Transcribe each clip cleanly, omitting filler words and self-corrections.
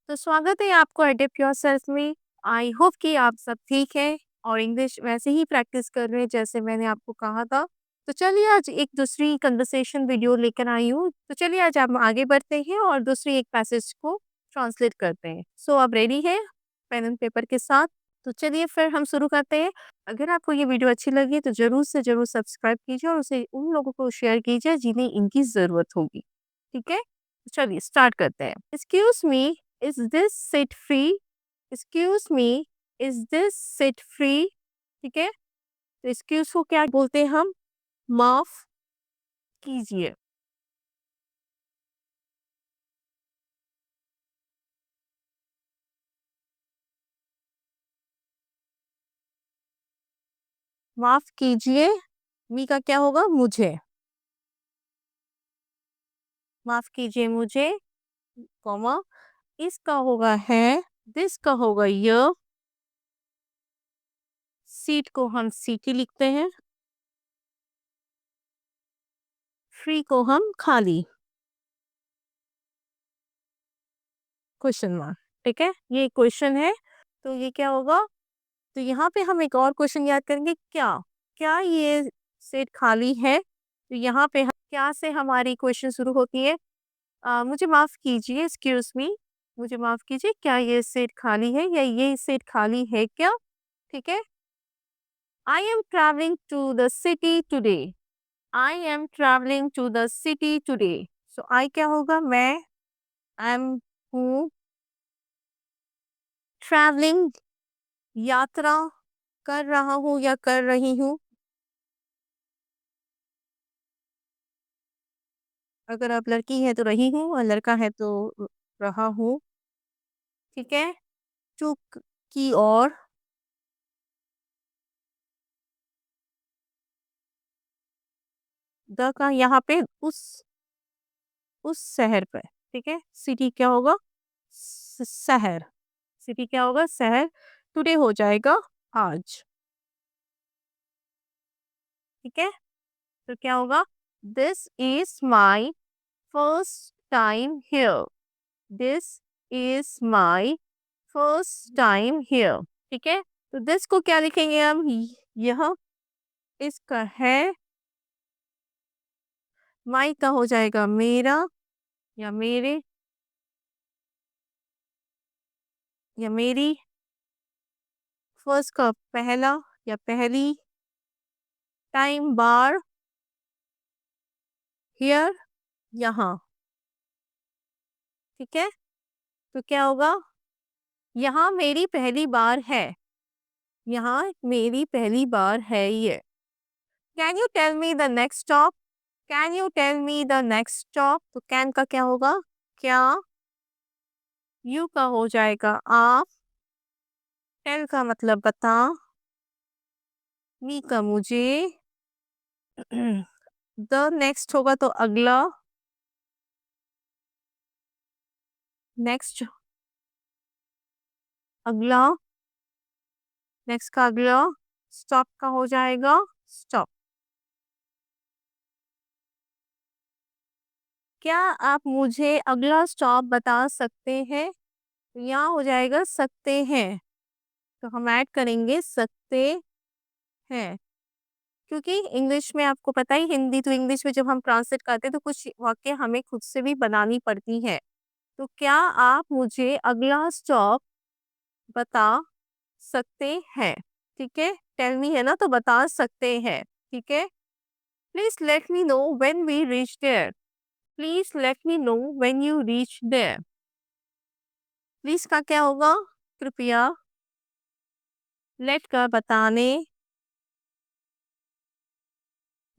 तो स्वागत है आपको एडेप्ट योरसेल्फ में। आई होप कि आप सब ठीक हैं और इंग्लिश वैसे ही प्रैक्टिस कर रहे हैं जैसे मैंने आपको कहा था। तो चलिए आज एक दूसरी कन्वर्सेशन वीडियो लेकर आई हूँ। तो चलिए आज हम आगे बढ़ते हैं और दूसरी एक पैसेज को ट्रांसलेट करते हैं। सो आप रेडी हैं पेन एंड पेपर के साथ? तो चलिए फिर हम शुरू करते हैं। अगर आपको ये वीडियो अच्छी लगी तो ज़रूर से ज़रूर सब्सक्राइब कीजिए और उसे उन लोगों को शेयर कीजिए जिन्हें इनकी ज़रूरत होगी। ठीक है? चलिए स्टार्ट करते हैं। Excuse me, is this seat free? Excuse me, is this seat free? ठीक है? तो एक्सक्यूज़ को क्या बोलते हैं हम? माफ़ कीजिए। माफ़ कीजिए, मी का क्या होगा? मुझे। माफ़ कीजिए मुझे, कॉमा, इसका होगा है, दिस का होगा य, सीट को हम सीटी लिखते हैं, फ्री को हम खाली, क्वेश्चन मार्क। ठीक है? ये क्वेश्चन है, तो ये क्या होगा? तो यहाँ पे हम एक और क्वेश्चन याद करेंगे, क्या? क्या ये सीट खाली है? तो यहाँ पे हम क्या से हमारी क्वेश्चन शुरू होती है? मुझे माफ़ कीजिए, एक्सक्यूज़ मी, मुझे माफ़ कीजिए, क्या ये सीट खाली है या ये सीट खाली है क्या? ठीक है? I am travelling to the city today. I am travelling to the city today. So I क्या होगा? मैं, एम हूँ, ट्रैवलिंग यात्रा कर रहा हूँ या कर रही हूँ। अगर आप लड़की है तो रही हूँ और लड़का है तो रहा हूँ। ठीक है? चूक की ओर, द का यहाँ पे उस शहर पे। ठीक है? सिटी क्या होगा? शहर। सिटी क्या होगा? शहर। टुडे हो जाएगा आज। ठीक है? तो क्या होगा? This is my first time here. This is my first time here. ठीक है? तो दिस को क्या लिखेंगे हम? यह इसका है, माई का हो जाएगा मेरा या मेरे या मेरी, फर्स्ट का पहला या पहली, टाइम बार, हियर यहाँ। ठीक है? तो क्या होगा? यहाँ मेरी पहली बार है। यहाँ मेरी पहली बार है ये। Can you tell me the next stop? Can you tell me the next stop? तो कैन का क्या होगा? क्या, यू का हो जाएगा आप, टेल का मतलब बता, मी का मुझे, द नेक्स्ट होगा तो अगला, नेक्स्ट अगला, नेक्स्ट का अगला, स्टॉप का हो जाएगा स्टॉप। क्या आप मुझे अगला स्टॉप बता सकते हैं? यहाँ हो जाएगा सकते हैं, तो हम ऐड करेंगे सकते हैं। क्योंकि इंग्लिश में आपको पता ही, हिंदी तो इंग्लिश में जब हम ट्रांसलेट करते हैं तो कुछ वाक्य हमें खुद से भी बनानी पड़ती है। तो क्या आप मुझे अगला स्टॉप बता सकते हैं? ठीक है? टेल मी है ना, तो बता सकते हैं। ठीक है? Please let me know when we reach there. Please let me know when you reach there. Please का क्या होगा? कृपया। लेट का बताने,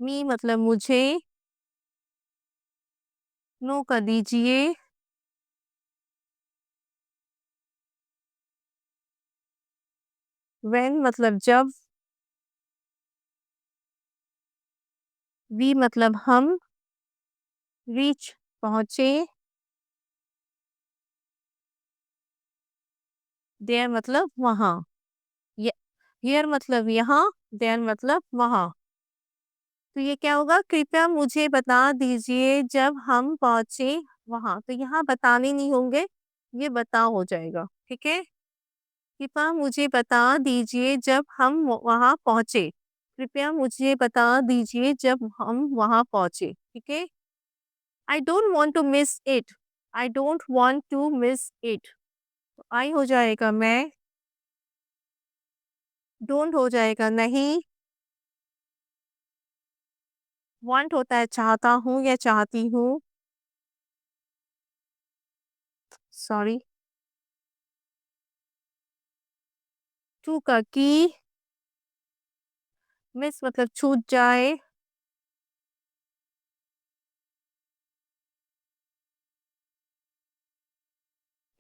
मी मतलब मुझे, नो का दीजिए, व्हेन मतलब जब, वी मतलब हम, रीच पहुंचे, देयर मतलब वहां, हियर मतलब यहाँ, देयर मतलब वहां। तो ये क्या होगा? कृपया मुझे बता दीजिए जब हम पहुंचे वहां। तो यहाँ बताने नहीं होंगे, ये बता हो जाएगा, ठीक है? कृपया मुझे बता दीजिए जब हम वहाँ पहुँचे। कृपया मुझे बता दीजिए जब हम वहाँ पहुँचे, ठीक है? I don't want to miss it. I don't want to miss it. I हो जाएगा मैं, डोंट हो जाएगा नहीं, वांट होता है चाहता हूँ या चाहती हूँ, सॉरी। टू का की, मिस मतलब छूट जाए,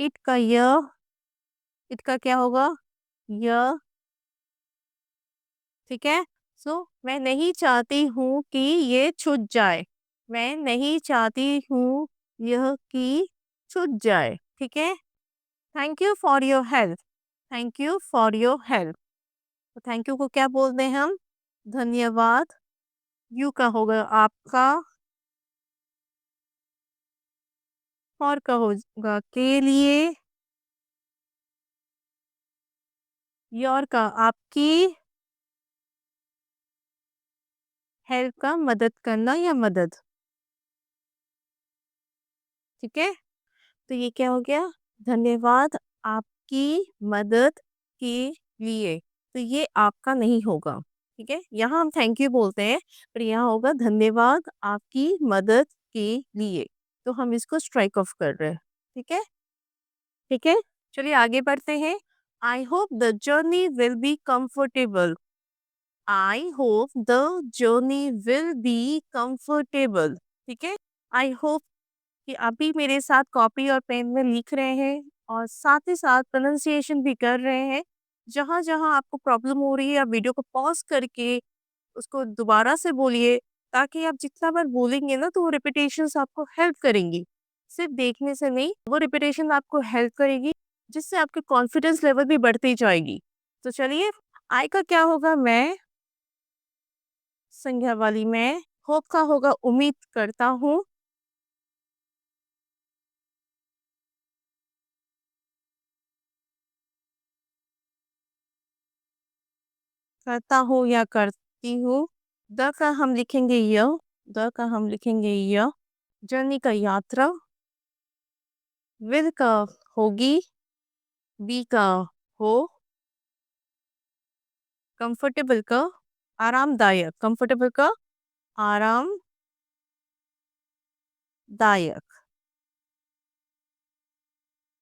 इट का य, इट का क्या होगा? य, ठीक है? सो मैं नहीं चाहती हूँ कि ये छूट जाए। मैं नहीं चाहती हूँ यह कि छूट जाए, ठीक है? Thank you for your help. Thank you for your help. तो थैंक यू को क्या बोलते हैं हम? धन्यवाद। यू का होगा आपका, फॉर का होगा के लिए, योर का आपकी, हेल्प का मदद करना या मदद, ठीक है? तो ये क्या हो गया? धन्यवाद आपकी मदद के लिए। तो ये आपका नहीं होगा, ठीक है? यहाँ हम थैंक यू बोलते हैं, पर यहाँ होगा धन्यवाद आपकी मदद के लिए। तो हम इसको स्ट्राइक ऑफ कर रहे हैं, ठीक है? ठीक है, चलिए आगे बढ़ते हैं। I hope the journey will be comfortable. I hope the journey will be comfortable, ठीक है? आई होप कि आप भी मेरे साथ कॉपी और पेन में लिख रहे हैं और साथ ही साथ प्रोनाउंसिएशन भी कर रहे हैं। जहाँ जहाँ आपको प्रॉब्लम हो रही है आप वीडियो को पॉज करके उसको दोबारा से बोलिए, ताकि आप जितना बार बोलेंगे ना तो वो रिपीटेशंस आपको हेल्प करेंगी। सिर्फ देखने से नहीं, वो रिपीटेशन आपको हेल्प करेगी, जिससे आपके कॉन्फिडेंस लेवल भी बढ़ती जाएगी। तो चलिए, आई का क्या होगा? मैं, संज्ञा वाली मैं, होप का होगा उम्मीद करता हूँ, करता हूँ या करती हूँ। द का हम लिखेंगे य, द का हम लिखेंगे य, जर्नी का यात्रा, विल का होगी, बी का हो, कंफर्टेबल का आरामदायक, कंफर्टेबल का आरामदायक,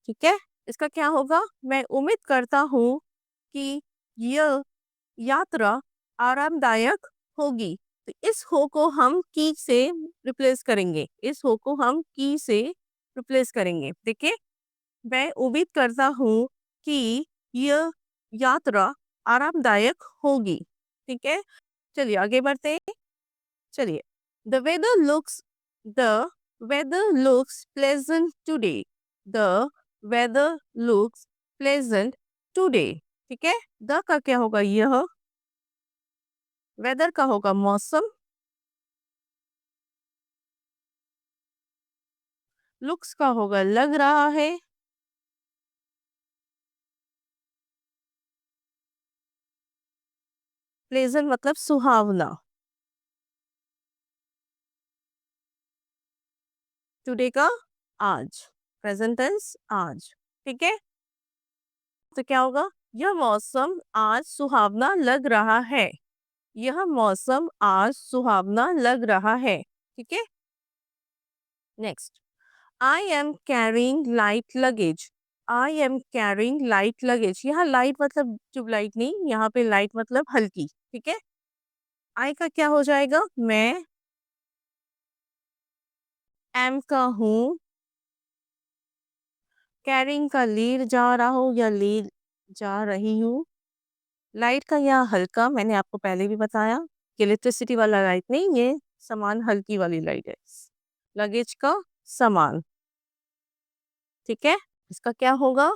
ठीक है? इसका क्या होगा? मैं उम्मीद करता हूँ कि यह यात्रा आरामदायक होगी। तो इस हो को हम की से रिप्लेस करेंगे, इस हो को हम की से रिप्लेस करेंगे। देखिए, मैं उम्मीद करता हूँ कि यह यात्रा आरामदायक होगी, ठीक है? चलिए आगे बढ़ते हैं। चलिए, the weather looks, the weather looks pleasant today, the weather looks pleasant today, ठीक है? द का क्या होगा? यह, वेदर का होगा मौसम, लुक्स का होगा लग रहा है, प्लेजेंट मतलब सुहावना, टुडे का आज, प्रेजेंट टेंस आज, ठीक है? तो क्या होगा? यह मौसम आज सुहावना लग रहा है, यह मौसम आज सुहावना लग रहा है, ठीक है? Next, I am carrying light luggage, I am carrying light luggage. यहाँ लाइट मतलब ट्यूब लाइट नहीं, यहाँ पे लाइट मतलब हल्की, ठीक है? आई का क्या हो जाएगा? मैं, एम का हूँ, कैरिंग का ले जा रहा हूँ या ले जा रही हूँ, लाइट का यहाँ हल्का, मैंने आपको पहले भी बताया कि इलेक्ट्रिसिटी वाला लाइट नहीं, ये सामान हल्की वाली लाइट है, लगेज का सामान, ठीक है? इसका क्या होगा?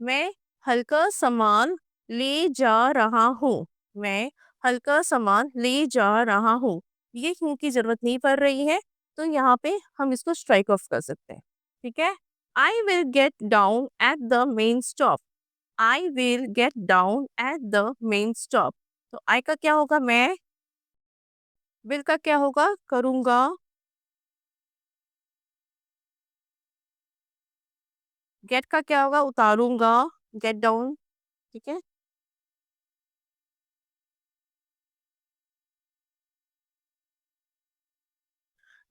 मैं हल्का सामान ले जा रहा हूँ, मैं हल्का सामान ले जा रहा हूँ। ये हूँ की जरूरत नहीं पड़ रही है, तो यहाँ पे हम इसको स्ट्राइक ऑफ कर सकते हैं, ठीक है? I will get down at the main stop. I will get down at the main stop. तो I का क्या होगा? मैं। will का क्या होगा? करूँगा। get का क्या होगा? उतारूँगा। get down, ठीक है?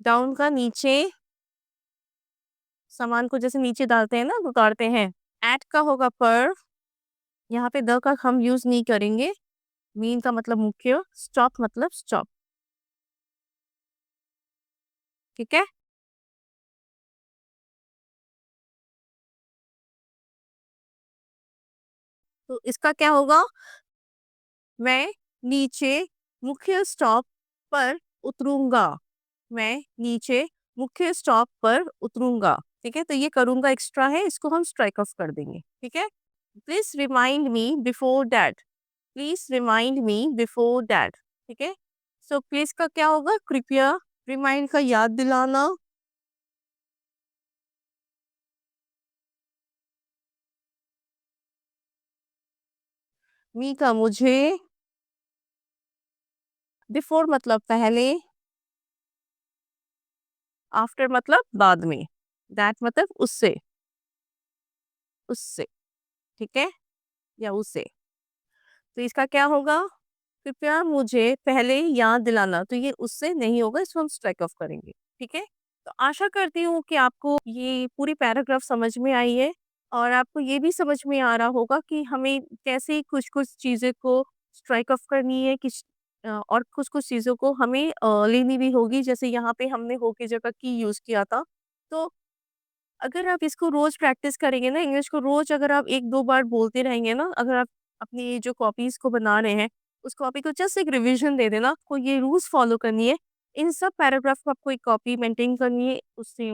डाउन का नीचे, सामान को जैसे नीचे डालते हैं ना, उतारते हैं। एट का होगा पर, यहाँ पे द का हम यूज नहीं करेंगे। मीन का मतलब मुख्य, स्टॉप मतलब स्टॉप, ठीक है? तो इसका क्या होगा? मैं नीचे मुख्य स्टॉप पर उतरूंगा। मैं नीचे मुख्य स्टॉप पर उतरूंगा, ठीक है? तो ये करूंगा एक्स्ट्रा है, इसको हम स्ट्राइक ऑफ कर देंगे, ठीक है? Please remind me before that. Please remind me before that, ठीक है? सो प्लीज का क्या होगा? कृपया। रिमाइंड का याद दिलाना। मी का मुझे। बिफोर मतलब पहले। आफ्टर मतलब बाद में। दैट मतलब उससे। उससे, ठीक है? या उसे। तो इसका क्या होगा? कृपया मुझे पहले याद दिलाना। तो ये उससे नहीं होगा, इसको हम स्ट्राइक ऑफ करेंगे, ठीक है? तो आशा करती हूँ कि आपको ये पूरी पैराग्राफ समझ में आई है और आपको ये भी समझ में आ रहा होगा कि हमें कैसे कुछ-कुछ चीज़ें को स्ट्राइक ऑफ करनी है, और कुछ-कुछ चीज़ों को हमें लेनी भी होगी। जैसे यहाँ पे हमने हो की जगह की यूज़ किया था। तो अगर आप इसको रोज़ प्रैक्टिस करेंगे ना, इंग्लिश को रोज़ अगर आप 1-2 बार बोलते रहेंगे ना, अगर आप अपनी जो कॉपीज़ को बना रहे हैं, उस कॉपी को जस्ट एक रिवीजन दे देना, आपको ये रूल्स फॉलो करनी है। इन सब पैराग्राफ को आपको एक कॉपी मेंटेन करनी है, उससे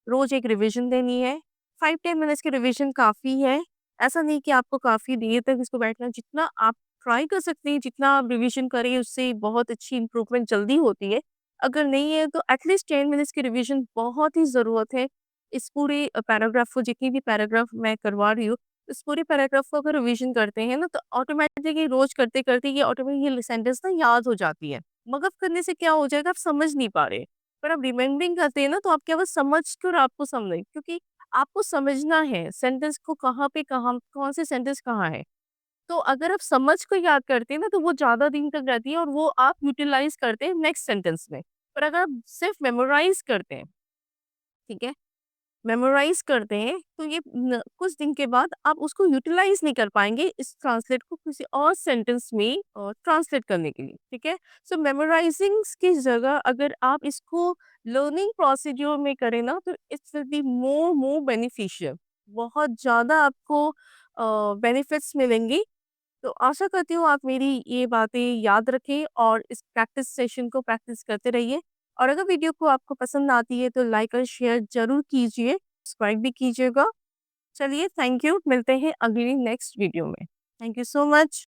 रोज़ एक रिवीजन देनी है। 5-10 मिनट्स की रिवीजन काफ़ी है। ऐसा नहीं कि आपको काफ़ी देर तक इसको बैठना, जितना आप ट्राई कर सकते हैं, जितना आप रिवीजन करें, उससे बहुत अच्छी इम्प्रूवमेंट जल्दी होती है। अगर नहीं है, तो एटलीस्ट 10 मिनट्स की रिवीजन बहुत ही ज़रूरत है। इस पूरे पैराग्राफ को, जितनी भी पैराग्राफ मैं करवा रही हूँ, इस पूरे पैराग्राफ को अगर रिवीजन करते हैं ना, तो ऑटोमैटिकली रोज़ करते-करते ये ऑटोमेटिक ये सेंटेंस ना याद हो जाती है। मगअप करने से क्या हो जाएगा, आप समझ नहीं पा रहे। पर आप रिमेम्बरिंग करते हैं ना, तो आप क्या वो समझ कर आपको समझ, क्योंकि आपको समझना है सेंटेंस को कहाँ पे कहाँ कौन से सेंटेंस कहाँ है। तो अगर आप समझ को याद करते हैं ना, तो वो ज़्यादा दिन तक रहती है और वो आप यूटिलाइज़ करते हैं नेक्स्ट सेंटेंस में। पर अगर आप सिर्फ मेमोराइज़ करते हैं, ठीक है? मेमोराइज़ करते हैं, तो ये कुछ दिन के बाद आप उसको यूटिलाइज़ नहीं कर पाएँगे इस ट्रांसलेट को किसी और सेंटेंस में ट्रांसलेट करने के लिए, ठीक है? सो मेमोराइज़िंग्स की जगह अगर आप इसको लर्निंग प्रोसीड्यूर में करें ना, तो it's will be more beneficial. बहुत ज़्यादा आपको बेनिफिट्स मिलेंगी। तो आशा करती हूँ आप मेरी ये बातें याद रखें और इस प्रैक्टिस सेशन को प्रैक्टिस करते रहिए। और अगर वीडियो को आपको पसंद आती है तो लाइक और शेयर ज़रूर कीजिए, सब्सक्राइब भी कीजिएगा। चलिए, थैंक यू, मिलते हैं अगली नेक्स्ट वीडियो में। Thank you so much.